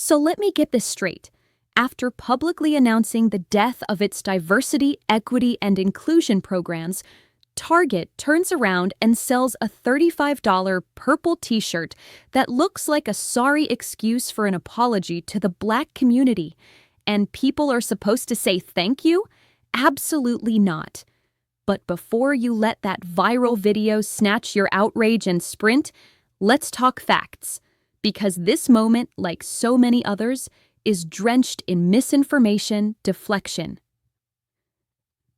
So let me get this straight. After publicly announcing the death of its diversity, equity, and inclusion programs, Target turns around and sells a $35 purple t-shirt that looks like a sorry excuse for an apology to the Black community. And people are supposed to say thank you? Absolutely not. But before you let that viral video snatch your outrage and sprint, let's talk facts. Because this moment, like so many others, is drenched in misinformation, deflection,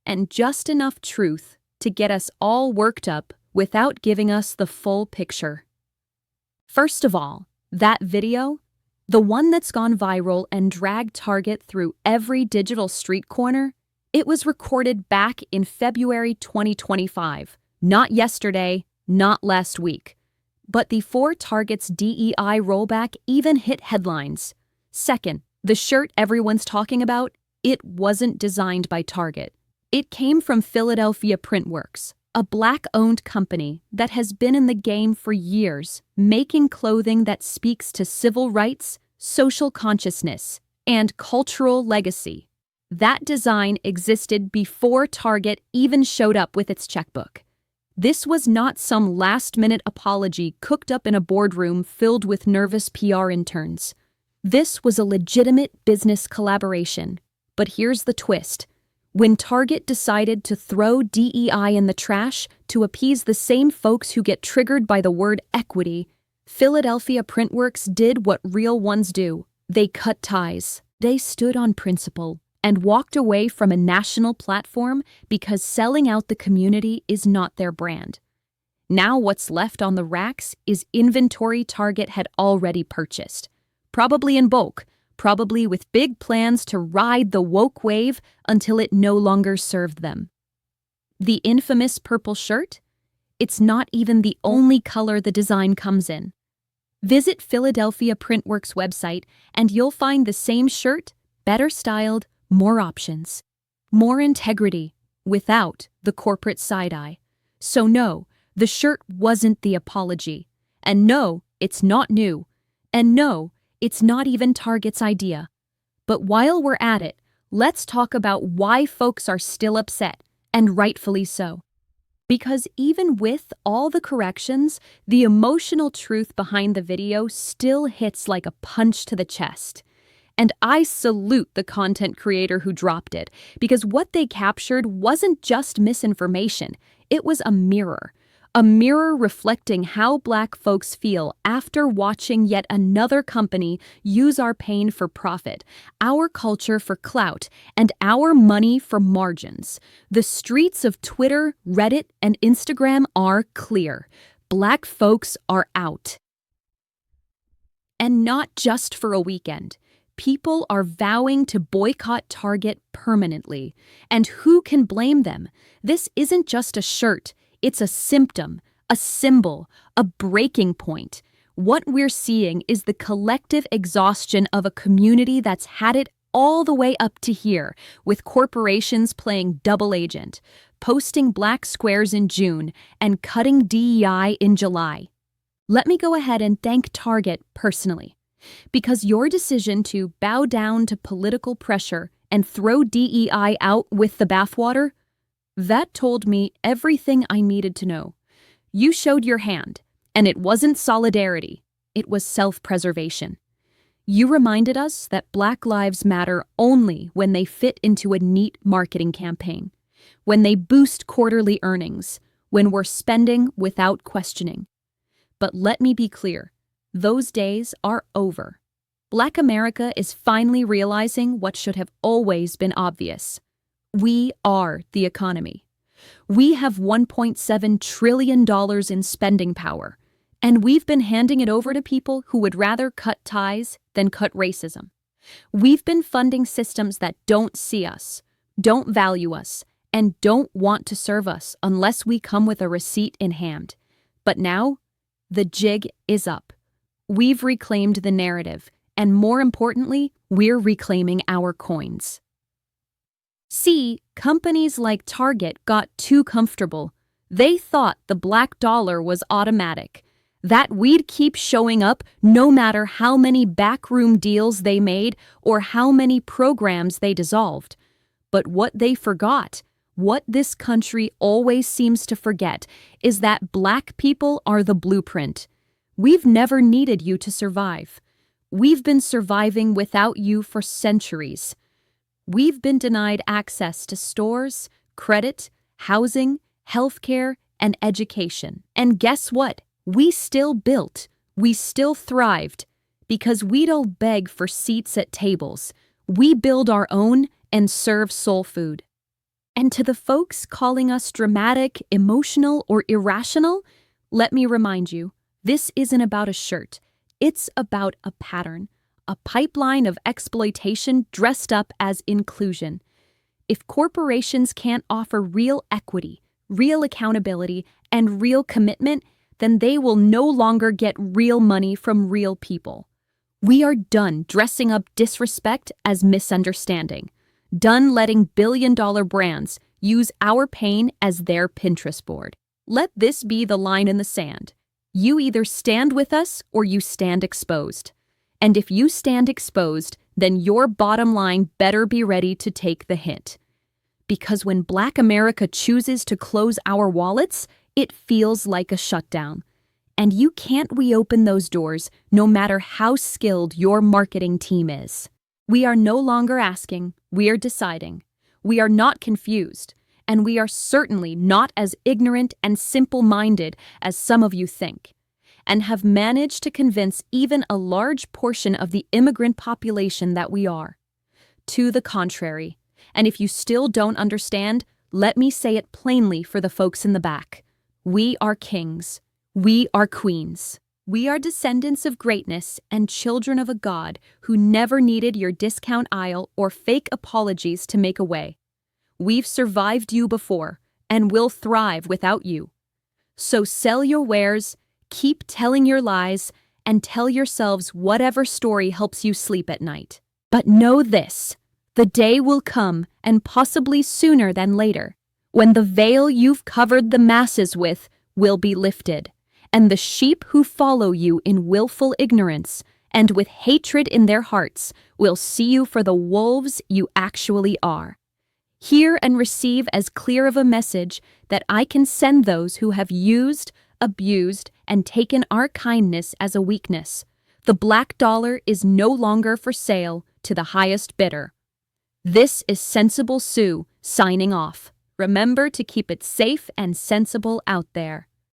and just enough truth to get us all worked up without giving us the full picture. First of all, that video, the one that's gone viral and dragged Target through every digital street corner, it was recorded back in February 2025, not yesterday, not last week, but before Target's DEI rollback even hit headlines. Second, the shirt everyone's talking about, it wasn't designed by Target. It came from Philadelphia Printworks, a Black-owned company that has been in the game for years, making clothing that speaks to civil rights, social consciousness, and cultural legacy. That design existed before Target even showed up with its checkbook. This was not some last-minute apology cooked up in a boardroom filled with nervous PR interns. This was a legitimate business collaboration. But here's the twist. When Target decided to throw DEI in the trash to appease the same folks who get triggered by the word equity, Philadelphia Printworks did what real ones do. They cut ties. They stood on principle and walked away from a national platform because selling out the community is not their brand. Now what's left on the racks is inventory Target had already purchased, probably in bulk, probably with big plans to ride the woke wave until it no longer served them. The infamous purple shirt? It's not even the only color the design comes in. Visit Philadelphia Printworks website and you'll find the same shirt, better styled, more options, more integrity, without the corporate side-eye. So no, the shirt wasn't the apology. And no, it's not new. And no, it's not even Target's idea. But while we're at it, let's talk about why folks are still upset, and rightfully so. Because even with all the corrections, the emotional truth behind the video still hits like a punch to the chest. And I salute the content creator who dropped it, because what they captured wasn't just misinformation, it was a mirror reflecting how Black folks feel after watching yet another company use our pain for profit, our culture for clout, and our money for margins. The streets of Twitter, Reddit, and Instagram are clear. Black folks are out. And not just for a weekend. People are vowing to boycott Target permanently. And who can blame them? This isn't just a shirt. It's a symptom, a symbol, a breaking point. What we're seeing is the collective exhaustion of a community that's had it all the way up to here, with corporations playing double agent, posting black squares in June and cutting DEI in July. Let me go ahead and thank Target personally, because your decision to bow down to political pressure and throw DEI out with the bathwater, that told me everything I needed to know. You showed your hand, and it wasn't solidarity, it was self-preservation. You reminded us that Black lives matter only when they fit into a neat marketing campaign, when they boost quarterly earnings, when we're spending without questioning. But let me be clear, those days are over. Black America is finally realizing what should have always been obvious. We are the economy. We have $1.7 trillion in spending power, and we've been handing it over to people who would rather cut ties than cut racism. We've been funding systems that don't see us, don't value us, and don't want to serve us unless we come with a receipt in hand. But now, the jig is up. We've reclaimed the narrative, and more importantly, we're reclaiming our coins. See, companies like Target got too comfortable. They thought the black dollar was automatic. That we'd keep showing up no matter how many backroom deals they made or how many programs they dissolved. But what they forgot, what this country always seems to forget, is that Black people are the blueprint. We've never needed you to survive. We've been surviving without you for centuries. We've been denied access to stores, credit, housing, healthcare, and education. And guess what? We still built, we still thrived, because we don't beg for seats at tables. We build our own and serve soul food. And to the folks calling us dramatic, emotional, or irrational, let me remind you, this isn't about a shirt. It's about a pattern, a pipeline of exploitation dressed up as inclusion. If corporations can't offer real equity, real accountability, and real commitment, then they will no longer get real money from real people. We are done dressing up disrespect as misunderstanding, done letting billion-dollar brands use our pain as their Pinterest board. Let this be the line in the sand. You either stand with us or you stand exposed. And if you stand exposed, then your bottom line better be ready to take the hit. Because when Black America chooses to close our wallets, it feels like a shutdown. And you can't reopen those doors no matter how skilled your marketing team is. We are no longer asking, we are deciding. We are not confused, and we are certainly not as ignorant and simple-minded as some of you think, and have managed to convince even a large portion of the immigrant population that we are. To the contrary, and if you still don't understand, let me say it plainly for the folks in the back. We are kings. We are queens. We are descendants of greatness and children of a God who never needed your discount aisle or fake apologies to make a way. We've survived you before and will thrive without you. So sell your wares, keep telling your lies, and tell yourselves whatever story helps you sleep at night. But know this, the day will come, and possibly sooner than later, when the veil you've covered the masses with will be lifted, and the sheep who follow you in willful ignorance and with hatred in their hearts will see you for the wolves you actually are. Hear and receive as clear of a message that I can send those who have used, abused, and taken our kindness as a weakness. The black dollar is no longer for sale to the highest bidder. This is Sensible Sue signing off. Remember to keep it safe and sensible out there.